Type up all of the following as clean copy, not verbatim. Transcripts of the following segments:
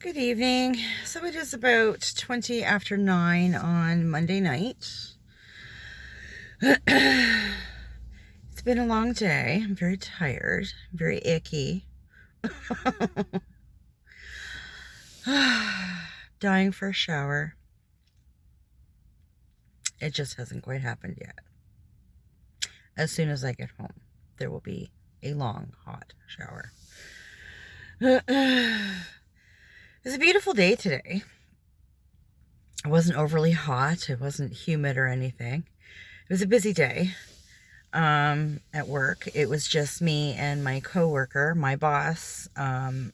Good evening. So it is about 20 after 9 on Monday night. It's been a long day. I'm very tired, very icky. Dying for a shower. It just hasn't quite happened yet. As soon as I get home, there will be a long, hot shower. It's a beautiful day today. It wasn't overly hot. It wasn't humid or anything. It was a busy day at work. It was just me and my coworker. My boss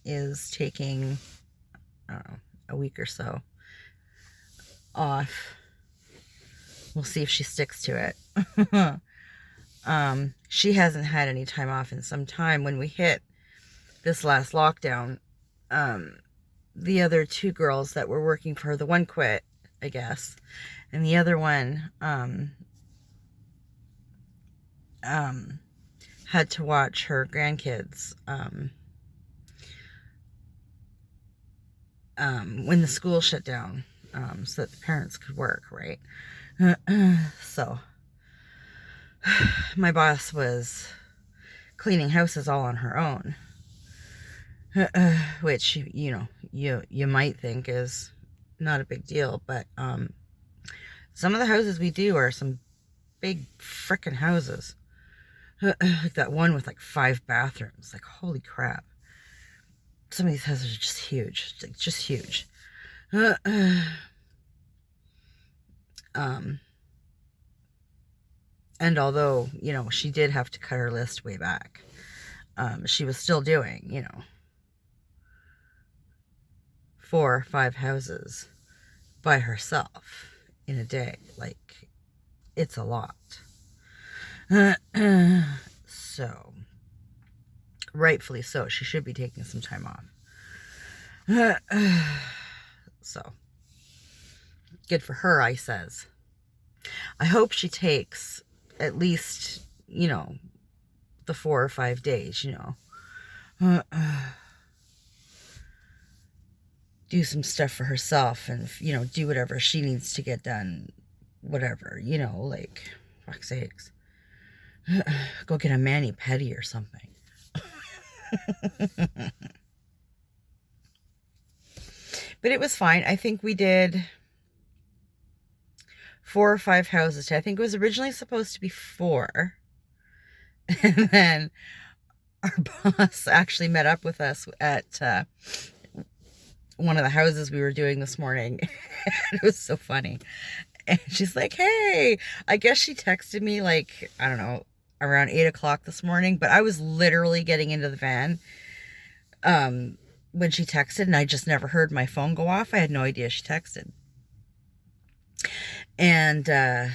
is taking, I don't know, a week or so off. We'll see if she sticks to it. She hasn't had any time off in some time. When we hit this last lockdown, the other two girls that were working for her, the one quit, I guess, and the other one had to watch her grandkids when the school shut down, so that the parents could work, right? So my boss was cleaning houses all on her own, which you might think is not a big deal, but some of the houses we do are some big frickin' houses. Like that one with like 5 bathrooms. Like, holy crap. Some of these houses are just huge. Like, just huge. And although, she did have to cut her list way back, she was still doing, 4 or 5 houses by herself in a day. Like, it's a lot. So, rightfully so, she should be taking some time off. So, good for her, I says. I hope she takes at least, the 4 or 5 days, do some stuff for herself and, do whatever she needs to get done, whatever, like, fuck's sakes. Go get a mani-pedi or something. But it was fine. I think we did 4 or 5 houses. I think it was originally supposed to be 4. And then our boss actually met up with us at one of the houses we were doing this morning. It was so funny. And she's like, hey, I guess she texted me like, I don't know, around 8 o'clock this morning, but I was literally getting into the van when she texted, and I just never heard my phone go off. I had no idea she texted. And I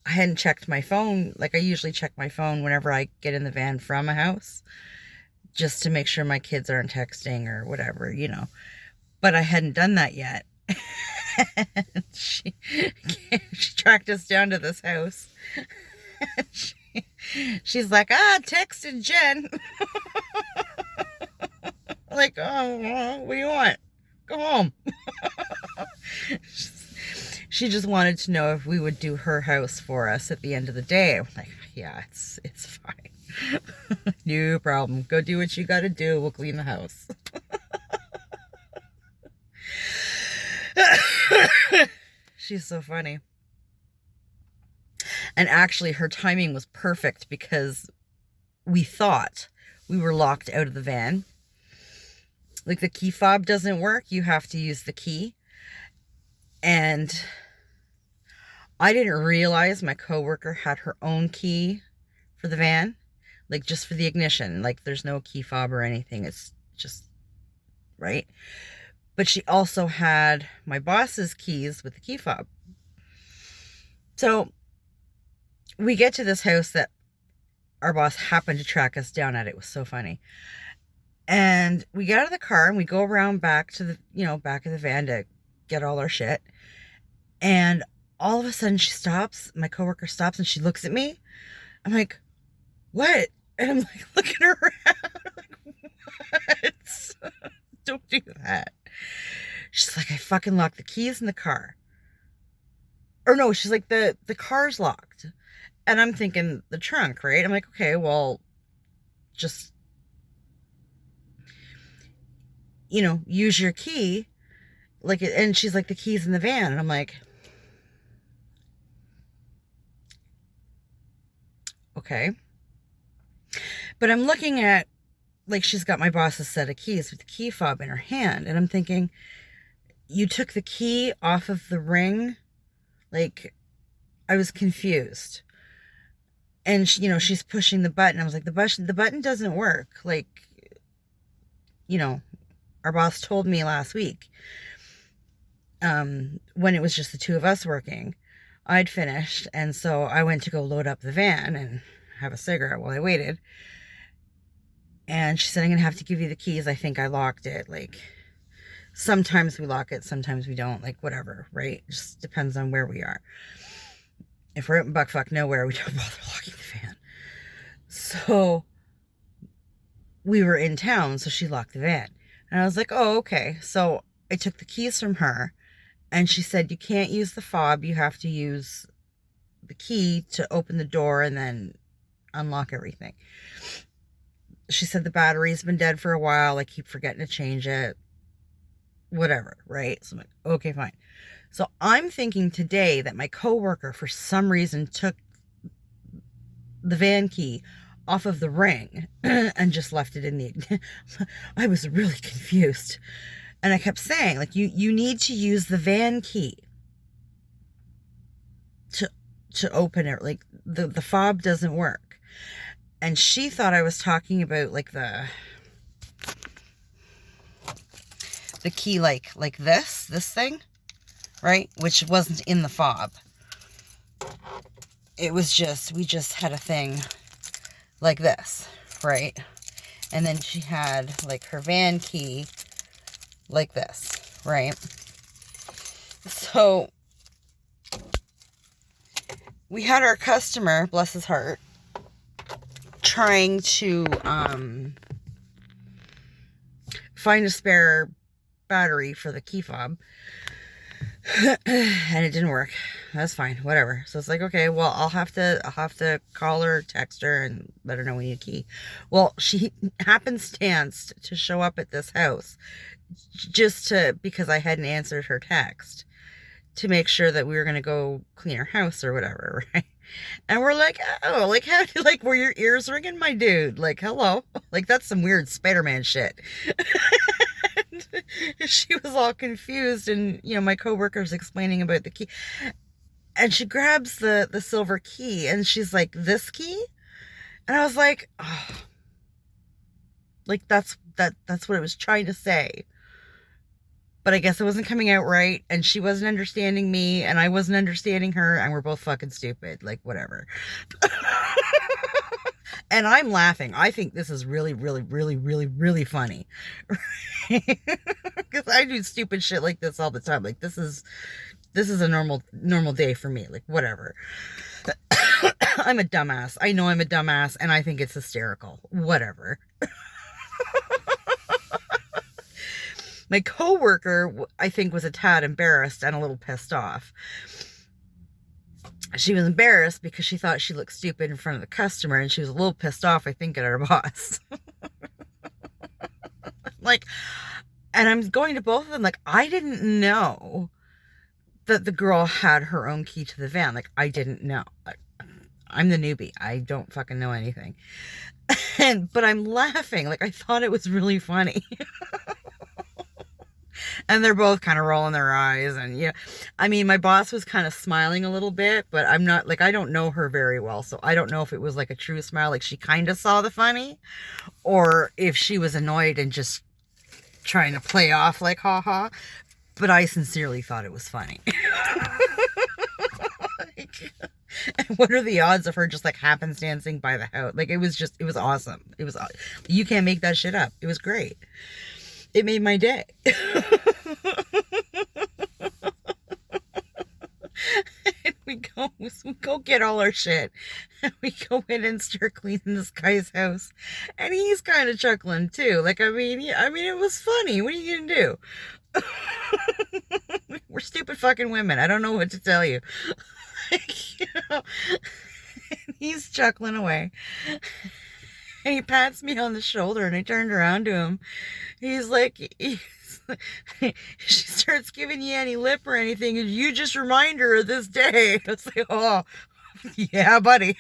hadn't checked my phone. Like, I usually check my phone whenever I get in the van from a house, just to make sure my kids aren't texting or whatever, But I hadn't done that yet. And she tracked us down to this house. She's like, texted Jen. Like, oh, what do you want? Go home. She just wanted to know if we would do her house for us at the end of the day. I'm like, yeah, it's fine. No problem. Go do what you gotta do. We'll clean the house. She's so funny. And actually, her timing was perfect because we thought we were locked out of the van. Like, the key fob doesn't work. You have to use the key. And I didn't realize my coworker had her own key for the van. Like, just for the ignition. Like, there's no key fob or anything. It's just, right? But she also had my boss's keys with the key fob. So we get to this house that our boss happened to track us down at. It was so funny. And we get out of the car and we go around back to the, back of the van to get all our shit. And all of a sudden she stops. My coworker stops and she looks at me. I'm like, what? And I'm like looking around. I'm like, what? Don't do that. She's like, I fucking locked the keys in the car. Or no, she's like, the car's locked. And I'm thinking the trunk, right? I'm like, okay, well, just, use your key. Like, and she's like, the key's in the van. And I'm like, okay. But I'm looking at, like, she's got my boss's set of keys with the key fob in her hand. And I'm thinking, you took the key off of the ring? Like, I was confused. And, she's pushing the button. I was like, the button doesn't work. Like, our boss told me last week, when it was just the two of us working, I'd finished. And so I went to go load up the van and have a cigarette while I waited. And she said, I'm going to have to give you the keys. I think I locked it. Like, sometimes we lock it, sometimes we don't. Like, whatever, right? It just depends on where we are. If we're out in buckfuck nowhere, we don't bother locking the van. So we were in town, so she locked the van. And I was like, oh, okay. So I took the keys from her, and she said, you can't use the fob. You have to use the key to open the door and then unlock everything. She said the battery's been dead for a while. I keep forgetting to change it. Whatever, right? So I'm like, okay, fine. So I'm thinking today that my coworker, for some reason, took the van key off of the ring and just left it in the... I was really confused. And I kept saying, like, you need to use the van key to open it. Like, the fob doesn't work. And she thought I was talking about, like, the key, like this thing, right? Which wasn't in the fob. It was just, we just had a thing like this, right? And then she had, like, her van key like this, right? So we had our customer, bless his heart, trying to find a spare battery for the key fob. And it didn't work. That's fine, whatever. So it's like, okay, well, I'll have to call her, text her, and let her know we need a key. Well, she happenstance to show up at this house because I hadn't answered her text, to make sure that we were gonna go clean her house or whatever, right? And we're like, oh, like, how, like, were your ears ringing, my dude? Like, hello? Like, that's some weird Spider-Man shit. She was all confused, and, my coworker's explaining about the key. And she grabs the silver key, and she's like, this key? And I was like, oh. Like, that's what it was trying to say. But I guess it wasn't coming out right, and she wasn't understanding me, and I wasn't understanding her, and we're both fucking stupid. Like, whatever. And I'm laughing. I think this is really, really, really, really, really funny. Because I do stupid shit like this all the time. Like, this is a normal day for me. Like, whatever. I'm a dumbass. I know I'm a dumbass, and I think it's hysterical. Whatever. My coworker, I think, was a tad embarrassed and a little pissed off. She was embarrassed because she thought she looked stupid in front of the customer, and she was a little pissed off, I think, at her boss. Like, and I'm going to both of them, like, I didn't know that the girl had her own key to the van. Like, I didn't know. I'm the newbie. I don't fucking know anything. But I'm laughing. Like, I thought it was really funny. And they're both kind of rolling their eyes. And I mean, my boss was kind of smiling a little bit, but I'm not, like, I don't know her very well. So I don't know if it was like a true smile, like she kind of saw the funny, or if she was annoyed and just trying to play off like, haha. But I sincerely thought it was funny. And what are the odds of her just, like, happenstancing by the house? Like, it was awesome. You can't make that shit up. It was great. It made my day. And we go get all our shit. And we go in and start cleaning this guy's house. And he's kind of chuckling too. Like, I mean, it was funny. What are you gonna do? We're stupid fucking women. I don't know what to tell you. You know, he's chuckling away. And he pats me on the shoulder, and I turned around to him. He's like, she starts giving you any lip or anything, and you just remind her of this day. I was like, oh, yeah, buddy.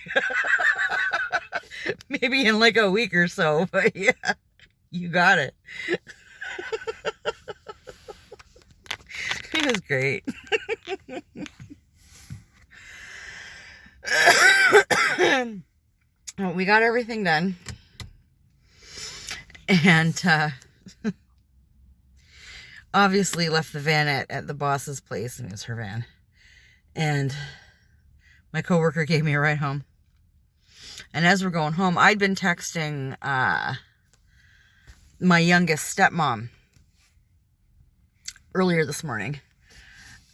Maybe in like a week or so, but yeah, you got it. It was great. Well, we got everything done. And obviously left the van at the boss's place, and it was her van. And my coworker gave me a ride home. And as we're going home, I'd been texting my youngest stepmom earlier this morning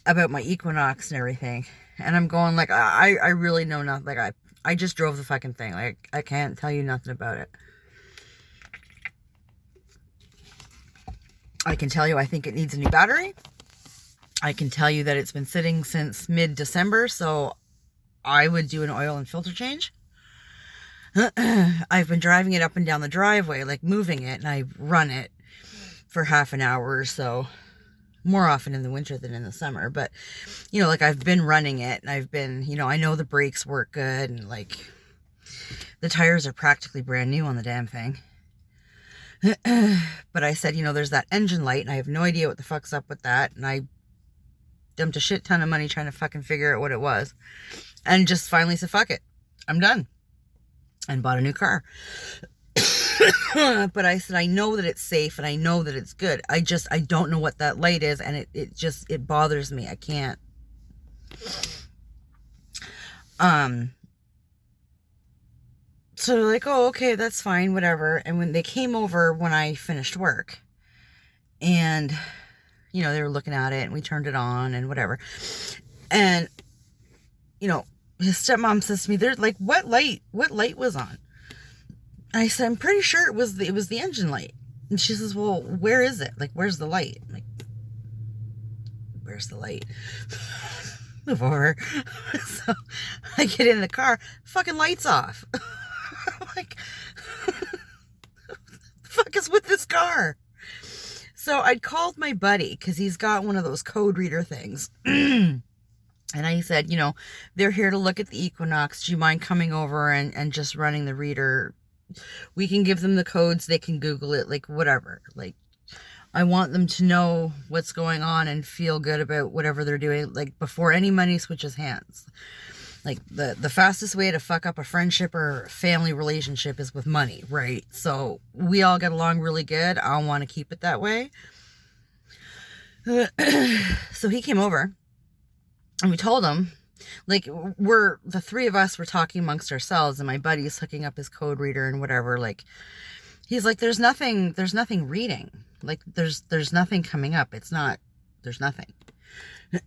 about my Equinox and everything. And I'm going like, I really know nothing. Like, I just drove the fucking thing. Like, I can't tell you nothing about it. I can tell you I think it needs a new battery. I can tell you that it's been sitting since mid-December, so I would do an oil and filter change. I've been driving it up and down the driveway, like moving it, and I run it for half an hour or so. More often in the winter than in the summer. But, you know, like I've been running it, and I've been, you know, I know the brakes work good, and like the tires are practically brand new on the damn thing. But I said, you know, there's that engine light, and I have no idea what the fuck's up with that. And I dumped a shit ton of money trying to fucking figure out what it was. And just finally said, fuck it. I'm done. And bought a new car. But I said, I know that it's safe, and I know that it's good. I don't know what that light is, and it bothers me. I can't. So they're like, oh, okay, that's fine, whatever. And when they came over when I finished work, and, you know, they were looking at it, and we turned it on and whatever. And, you know, his stepmom says to me, "There's like, what light was on?" I said, "I'm pretty sure it was the engine light." And she says, "Well, where is it? Like, where's the light?" I'm like, "Where's the light?" Move over. So I get in the car, fucking lights off. I'm like, what the fuck is with this car? So I'd called my buddy, because he's got one of those code reader things. And I said, you know, they're here to look at the Equinox. Do you mind coming over and just running the reader? We can give them the codes. They can Google it, like whatever. Like, I want them to know what's going on and feel good about whatever they're doing, like before any money switches hands. Like the fastest way to fuck up a friendship or family relationship is with money, right? So we all get along really good. I want to keep it that way. So he came over. And we told him, like, the three of us were talking amongst ourselves, and my buddy's hooking up his code reader and whatever. Like, he's like, there's nothing reading. Like, there's nothing coming up. There's nothing.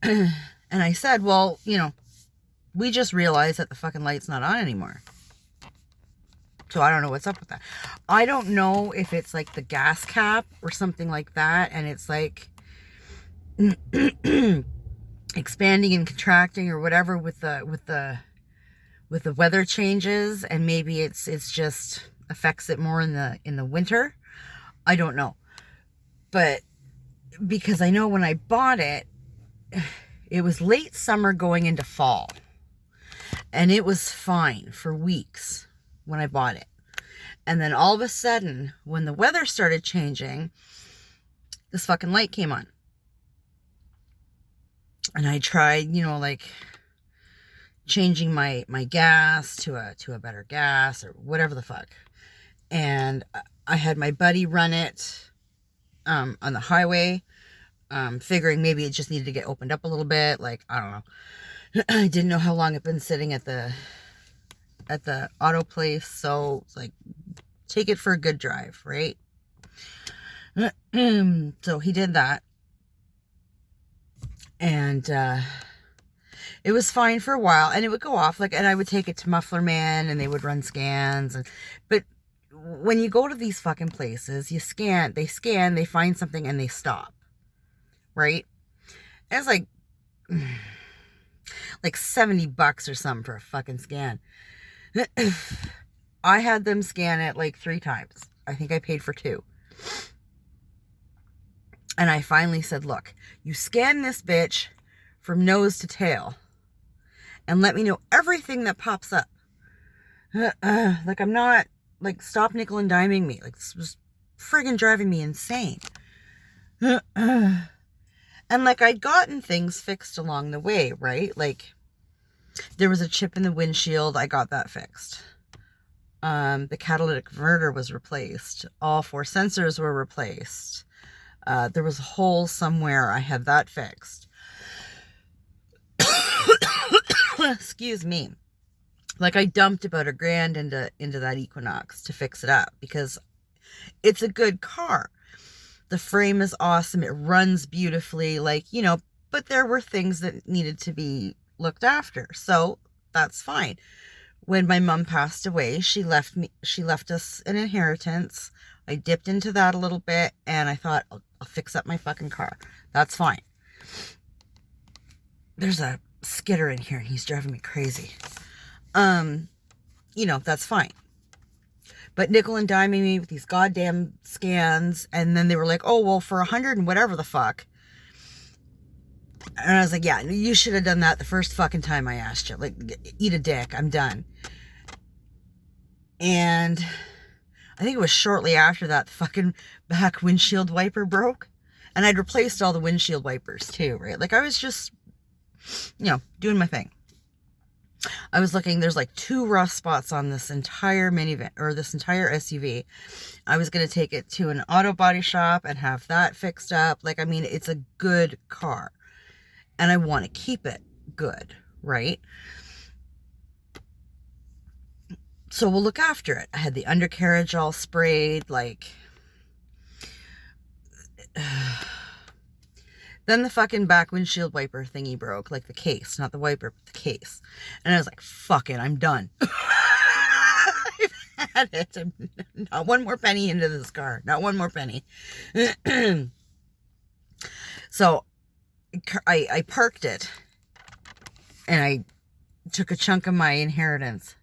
And I said, well, you know, we just realized that the fucking light's not on anymore. So I don't know what's up with that. I don't know if it's like the gas cap or something like that, and it's like expanding and contracting or whatever with the weather changes, and maybe it's just affects it more in the winter. I don't know. But because I know when I bought it, it was late summer going into fall, and it was fine for weeks when I bought it. And then all of a sudden, when the weather started changing, this fucking light came on. And I tried, you know, like changing my gas to a better gas or whatever the fuck. And I had my buddy run it on the highway, figuring maybe it just needed to get opened up a little bit. Like, I don't know. I didn't know how long it'd been sitting at the auto place. So it's like, take it for a good drive, right? So he did that. And it was fine for a while, and it would go off, like, and I would take it to Muffler Man, and they would run scans. But when you go to these fucking places, they scan, they find something, and they stop. right? It was like $70 or something for a fucking scan. I had them scan it like 3 times. I think I paid for 2. And I finally said, look, you scan this bitch from nose to tail and let me know everything that pops up. Like, I'm not, like, stop nickel and diming me. Like, this was friggin' driving me insane. And, like, I'd gotten things fixed along the way, right? Like, there was a chip in the windshield. I got that fixed. The catalytic converter was replaced. All 4 sensors were replaced. There was a hole somewhere. I had that fixed. Excuse me. Like, I dumped about $1,000 into that Equinox to fix it up because it's a good car. The frame is awesome. It runs beautifully, like, you know, but there were things that needed to be looked after. So that's fine. When my mom passed away, she left us an inheritance. I dipped into that a little bit and I thought, I'll fix up my fucking car. That's fine. There's a skidder in here and he's driving me crazy. You know, that's fine. But nickel and diming me with these goddamn scans. And then they were like, oh, well, for 100 and whatever the fuck. And I was like, yeah, you should have done that the first fucking time I asked you. Like, eat a dick. I'm done. And I think it was shortly after that the fucking back windshield wiper broke. And I'd replaced all the windshield wipers too, right? Like, I was just, you know, doing my thing. I was looking, there's like 2 rough spots on this entire minivan, or this entire SUV. I was going to take it to an auto body shop and have that fixed up. Like, I mean, it's a good car. And I want to keep it good, right? So we'll look after it. I had the undercarriage all sprayed, like... Then the fucking back windshield wiper thingy broke. Like the case, not the wiper, but the case. And I was like, fuck it, I'm done. I've had it. Not one more penny into this car. Not one more penny. So I parked it. And I took a chunk of my inheritance.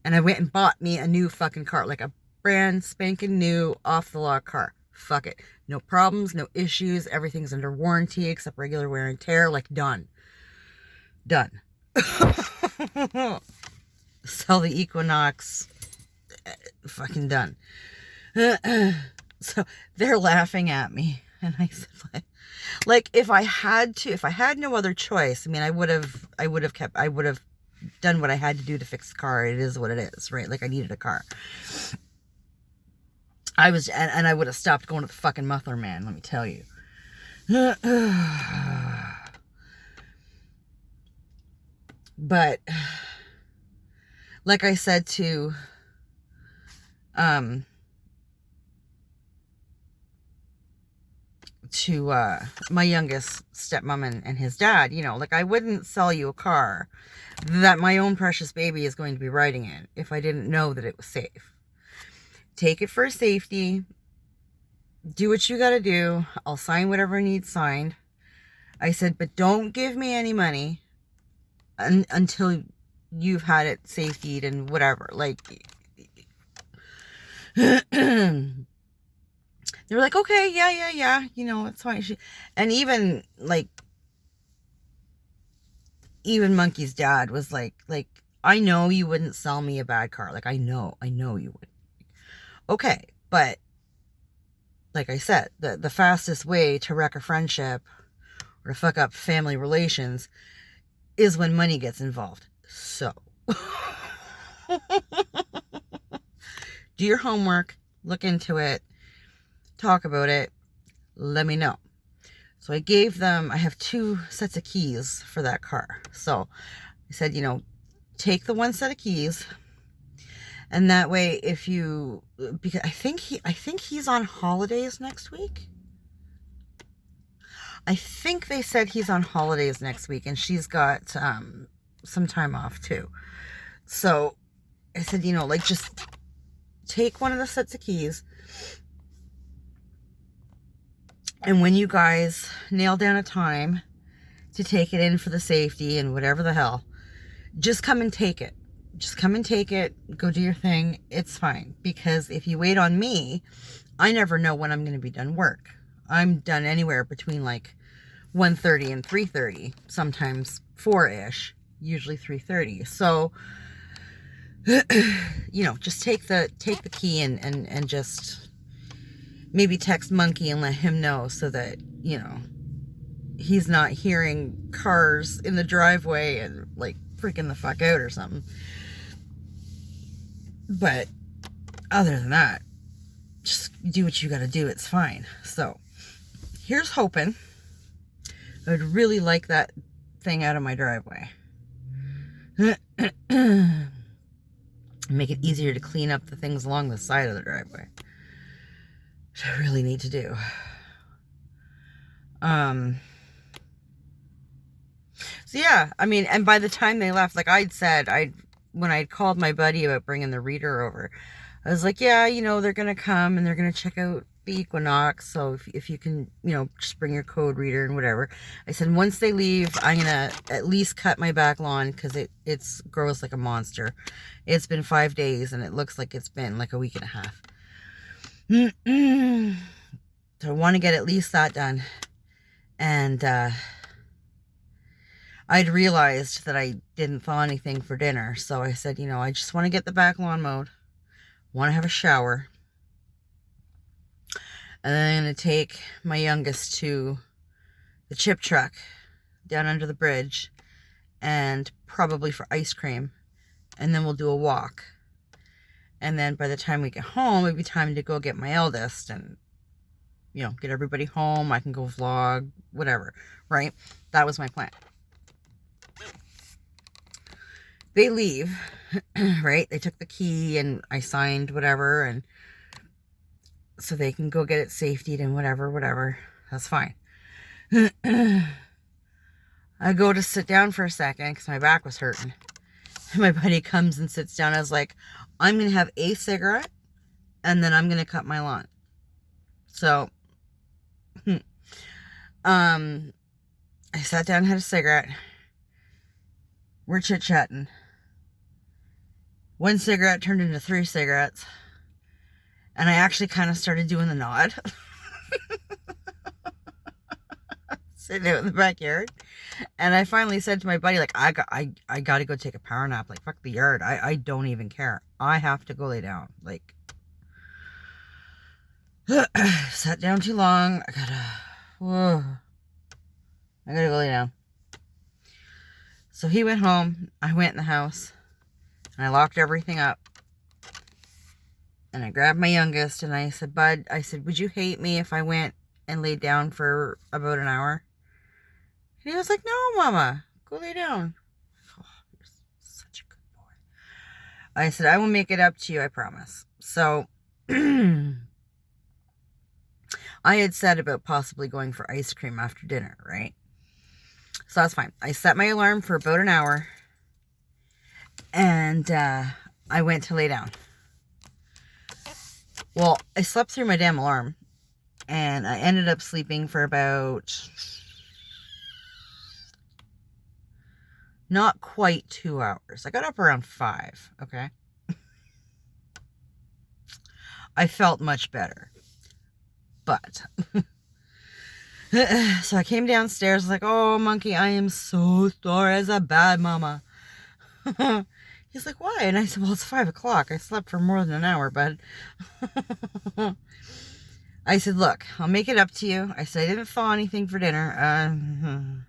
And I went and bought me a new fucking car. Like a brand spanking new off the lot car. Fuck it. No problems, no issues. Everything's under warranty except regular wear and tear. Like, done. Done. Sell the Equinox. Fucking done. So they're laughing at me. And I said, like, if I had no other choice, I mean, I would have done what I had to do to fix the car. It is what it is, right? Like, I needed a car. And I would have stopped going to the fucking muffler man, let me tell you. But, like I said to, my youngest stepmom and his dad, you know, like, I wouldn't sell you a car that my own precious baby is going to be riding in if I didn't know that it was safe. Take it for safety. Do what you got to do. I'll sign whatever needs signed. I said, but don't give me any money until you've had it safetied and whatever. Like, they were like, okay, yeah. You know, it's fine. And even Monkey's dad was like, I know you wouldn't sell me a bad car. Like, I know you would. Okay, but like I said, the fastest way to wreck a friendship or to fuck up family relations is when money gets involved. So, do your homework, look into it, talk about it, let me know. So I gave them, I have 2 sets of keys for that car. So I said, you know, take the 1 set of keys. And that way, because I think he's on holidays next week. I think they said he's on holidays next week, and she's got some time off too. So I said, you know, like, just take 1 of the sets of keys And when you guys nail down a time to take it in for the safety and whatever the hell, just come and take it. Just come and take it. Go do your thing. It's fine. Because if you wait on me, I never know when I'm going to be done work. I'm done anywhere between like 1:30 and 3:30, sometimes 4-ish, usually 3:30. So, you know, just take the key and just maybe text Monkey and let him know so that, you know, he's not hearing cars in the driveway and like freaking the fuck out or something. But other than that, just do what you gotta do. It's fine. So here's hoping. I would really like that thing out of my driveway. Make it easier to clean up the things along the side of the driveway, which I really need to do. So yeah, I mean, and by the time they left, like I'd said, when I'd called my buddy about bringing the reader over, I was like, yeah, you know, they're going to come and they're going to check out the Equinox. So if you can, you know, just bring your code reader and whatever. I said, once they leave, I'm going to at least cut my back lawn because it's grows like a monster. It's been 5 days and it looks like it's been like a week and a half. So I want to get at least that done. And I'd realized that I didn't thaw anything for dinner. So I said, you know, I just want to get the back lawn mowed. Want to have a shower. And then I'm going to take my youngest to the chip truck down under the bridge and probably for ice cream. And then we'll do a walk. And then by the time we get home, it'll be time to go get my eldest and, you know, get everybody home. I can go vlog, whatever, right? That was my plan. They leave, right? They took the key and I signed whatever, and so they can go get it safetied and whatever. That's fine. I go to sit down for a second because my back was hurting. And my buddy comes and sits down. I was like, I'm going to have a cigarette and then I'm going to cut my lawn. So, I sat down and had a cigarette. We're chit-chatting. 1 cigarette turned into 3 cigarettes. And I actually kind of started doing the nod. Sitting out in the backyard. And I finally said to my buddy, like, I got to go take a power nap. Like, fuck the yard. I don't even care. I have to go lay down. Like, sat down too long. I gotta go lay down. So he went home. I went in the house. And I locked everything up. And I grabbed my youngest and I said, Bud, I said, would you hate me if I went and laid down for about an hour? And he was like, no, Mama, go lay down. Oh, you're such a good boy. I said, I will make it up to you, I promise. So I had said about possibly going for ice cream after dinner, right? So that's fine. I set my alarm for about an hour. And I went to lay down. Well, I slept through my damn alarm. And I ended up sleeping for about not quite 2 hours. I got up around 5, okay? I felt much better. But so I came downstairs like, oh, Monkey, I am so sore as a bad mama. He's like, why? And I said, well, it's 5 o'clock. I slept for more than an hour, bud. I said, look, I'll make it up to you. I said, I didn't thaw anything for dinner.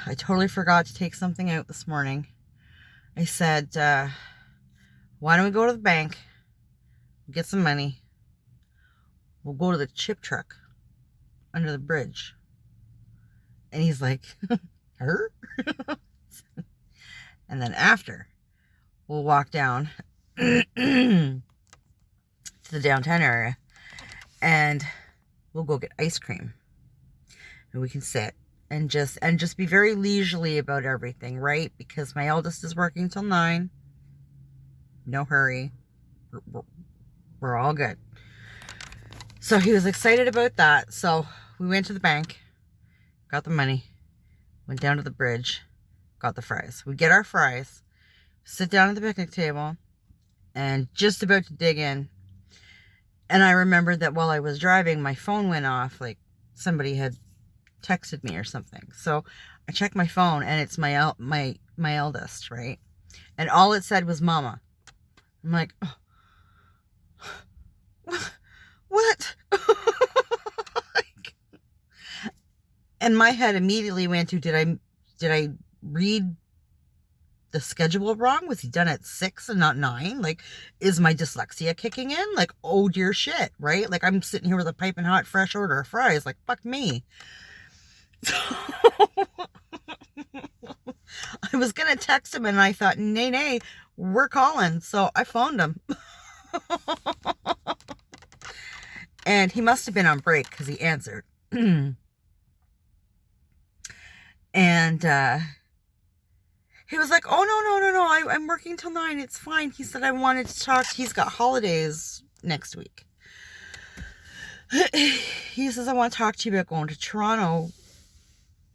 I totally forgot to take something out this morning. I said, why don't we go to the bank, get some money. We'll go to the chip truck under the bridge. And he's like, her? And then after, we'll walk down to the downtown area and we'll go get ice cream. And we can sit and just be very leisurely about everything, right? Because my eldest is working till 9. No hurry. We're all good. So he was excited about that. So we went to the bank, got the money, went down to the bridge, got the fries. We get our fries, sit down at the picnic table, and just about to dig in. And I remembered that while I was driving, my phone went off, like somebody had texted me or something. So I checked my phone, and it's my eldest, right? And all it said was "Mama." I'm like, oh, what? And my head immediately went to, did I read the schedule wrong? Was he done at 6 and not 9? Like, is my dyslexia kicking in? Like, oh dear shit, right? Like, I'm sitting here with a piping hot fresh order of fries. Like, fuck me. So I was gonna text him, and I thought, nay, we're calling. So I phoned him. And he must have been on break because he answered. And he was like, oh, no, I'm working till 9. It's fine. He said I wanted to talk. He's got holidays next week. He says, I want to talk to you about going to Toronto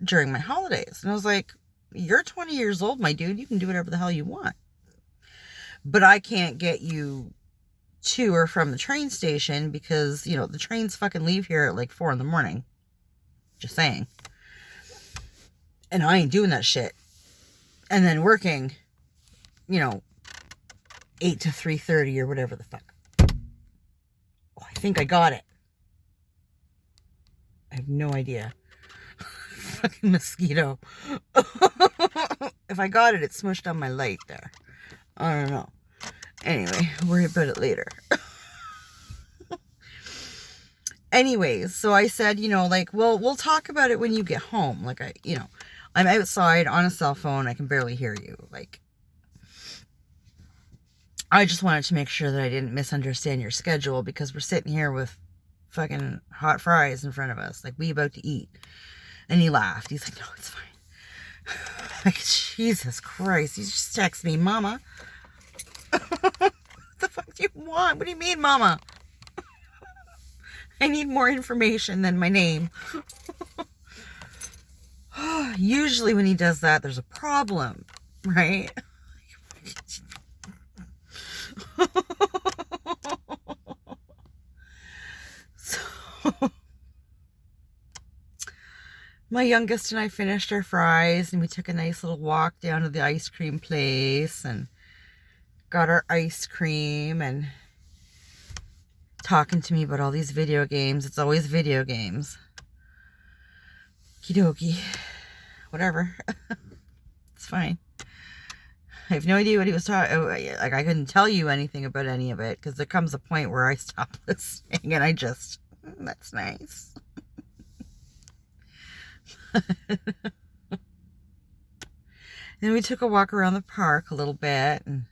during my holidays. And I was like, you're 20 years old, my dude. You can do whatever the hell you want. But I can't get you to or from the train station because, you know, the trains fucking leave here at like 4 in the morning. Just saying. And I ain't doing that shit. And then working, you know, 8 to 3:30 or whatever the fuck. Oh, I think I got it. I have no idea. Fucking mosquito. If I got it, it smushed on my light there. I don't know. Anyway, worry about it later. Anyways, so I said, you know, like, well, we'll talk about it when you get home. Like, I'm outside on a cell phone. I can barely hear you. Like, I just wanted to make sure that I didn't misunderstand your schedule because we're sitting here with fucking hot fries in front of us. Like, we about to eat. And he laughed. He's like, no, it's fine. Like, Jesus Christ. He just texted me, Mama. What the fuck do you want? What do you mean, Mama? I need more information than my name. Usually when he does that, there's a problem, right? So, my youngest and I finished our fries, and we took a nice little walk down to the ice cream place and got our ice cream, and talking to me about all these video games. It's always video games. Kidoki. Whatever. It's fine. I have no idea what he was talking. Like, I couldn't tell you anything about any of it because there comes a point where I stop listening and I just, that's nice. Then we took a walk around the park a little bit and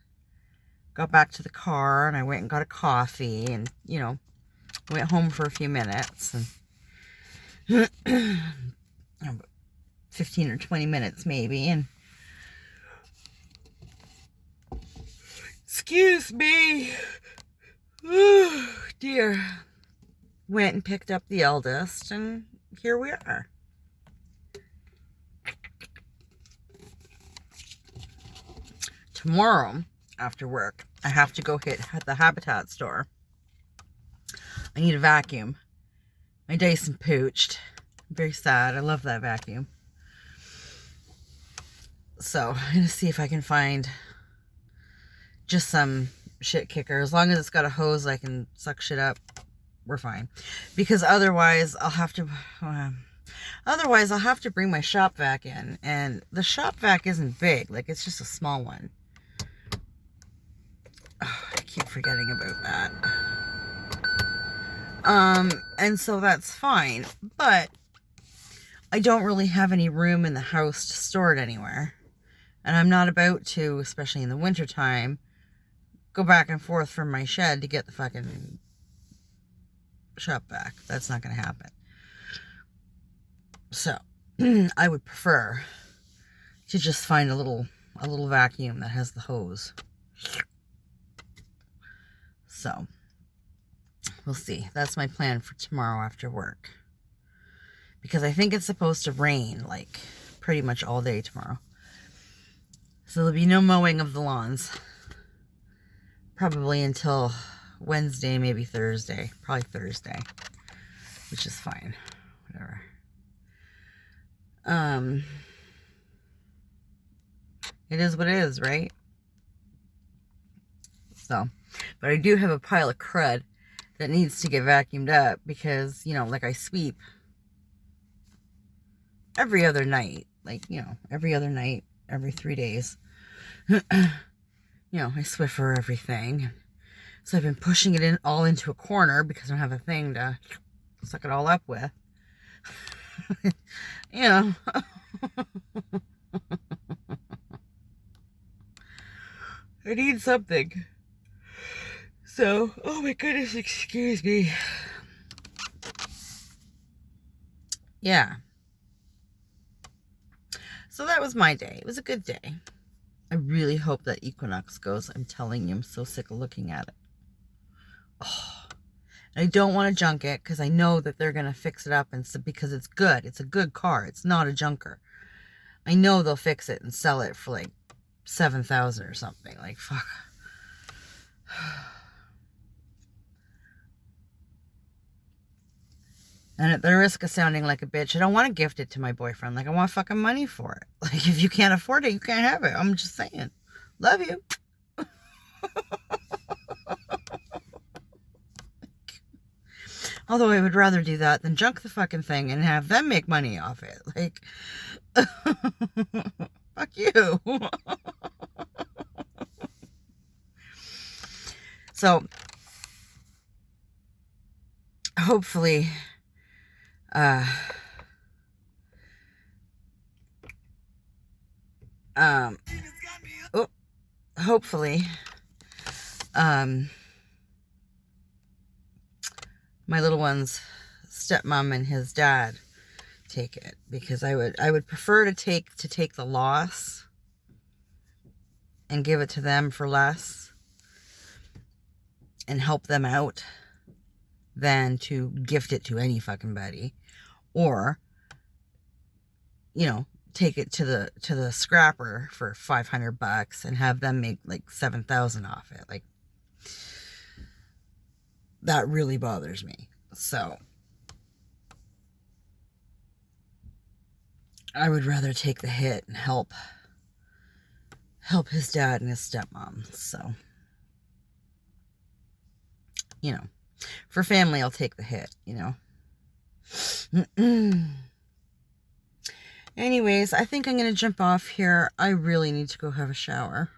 got back to the car, and I went and got a coffee, and, you know, went home for a few minutes, and 15 or 20 minutes maybe, and excuse me, oh dear, went and picked up the eldest, and here we are. Tomorrow after work, I have to go hit the Habitat store. I need a vacuum. My Dyson pooched. I'm very sad. I love that vacuum. So I'm going to see if I can find just some shit kicker. As long as it's got a hose I can suck shit up, we're fine. Because otherwise I'll have to bring my shop vac in. And the shop vac isn't big. Like, it's just a small one. Oh, I keep forgetting about that. And so that's fine. But I don't really have any room in the house to store it anywhere. And I'm not about to, especially in the wintertime, go back and forth from my shed to get the fucking shop vac. That's not going to happen. So, I would prefer to just find a little vacuum that has the hose. So, we'll see. That's my plan for tomorrow after work. Because I think it's supposed to rain, like, pretty much all day tomorrow. So there'll be no mowing of the lawns. Probably until Wednesday, maybe Thursday. Probably Thursday. Which is fine. Whatever. It is what it is, right? So, but I do have a pile of crud that needs to get vacuumed up because, you know, like I sweep every other night. Like, you know, every other night, every 3 days. You know, I Swiffer everything. So I've been pushing it all into a corner because I don't have a thing to suck it all up with. You know. I need something. So, oh my goodness, excuse me. Yeah. So that was my day. It was a good day. I really hope that Equinox goes. I'm telling you, I'm so sick of looking at it. Oh. I don't want to junk it because I know that they're going to fix it up and because it's good. It's a good car. It's not a junker. I know they'll fix it and sell it for like $7,000 or something. Like, fuck. And at the risk of sounding like a bitch, I don't want to gift it to my boyfriend. Like, I want fucking money for it. Like, if you can't afford it, you can't have it. I'm just saying. Love you. Although I would rather do that than junk the fucking thing and have them make money off it. Like, fuck you. So, hopefully, hopefully, my little one's stepmom and his dad take it, because I would prefer to take the loss and give it to them for less and help them out than to gift it to any fucking buddy, or, you know, take it to the scrapper for $500 and have them make like $7,000 off it. Like, that really bothers me. So I would rather take the hit and help his dad and his stepmom. So, you know, for family, I'll take the hit, you know. Anyways, I think I'm going to jump off here. I really need to go have a shower.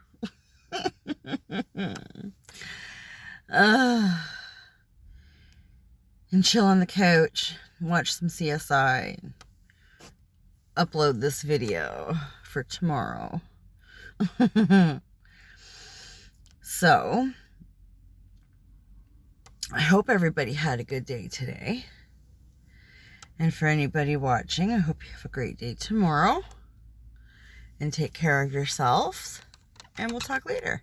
And chill on the couch, watch some CSI, and upload this video for tomorrow. So, I hope everybody had a good day today. And for anybody watching, I hope you have a great day tomorrow. And take care of yourselves. And we'll talk later.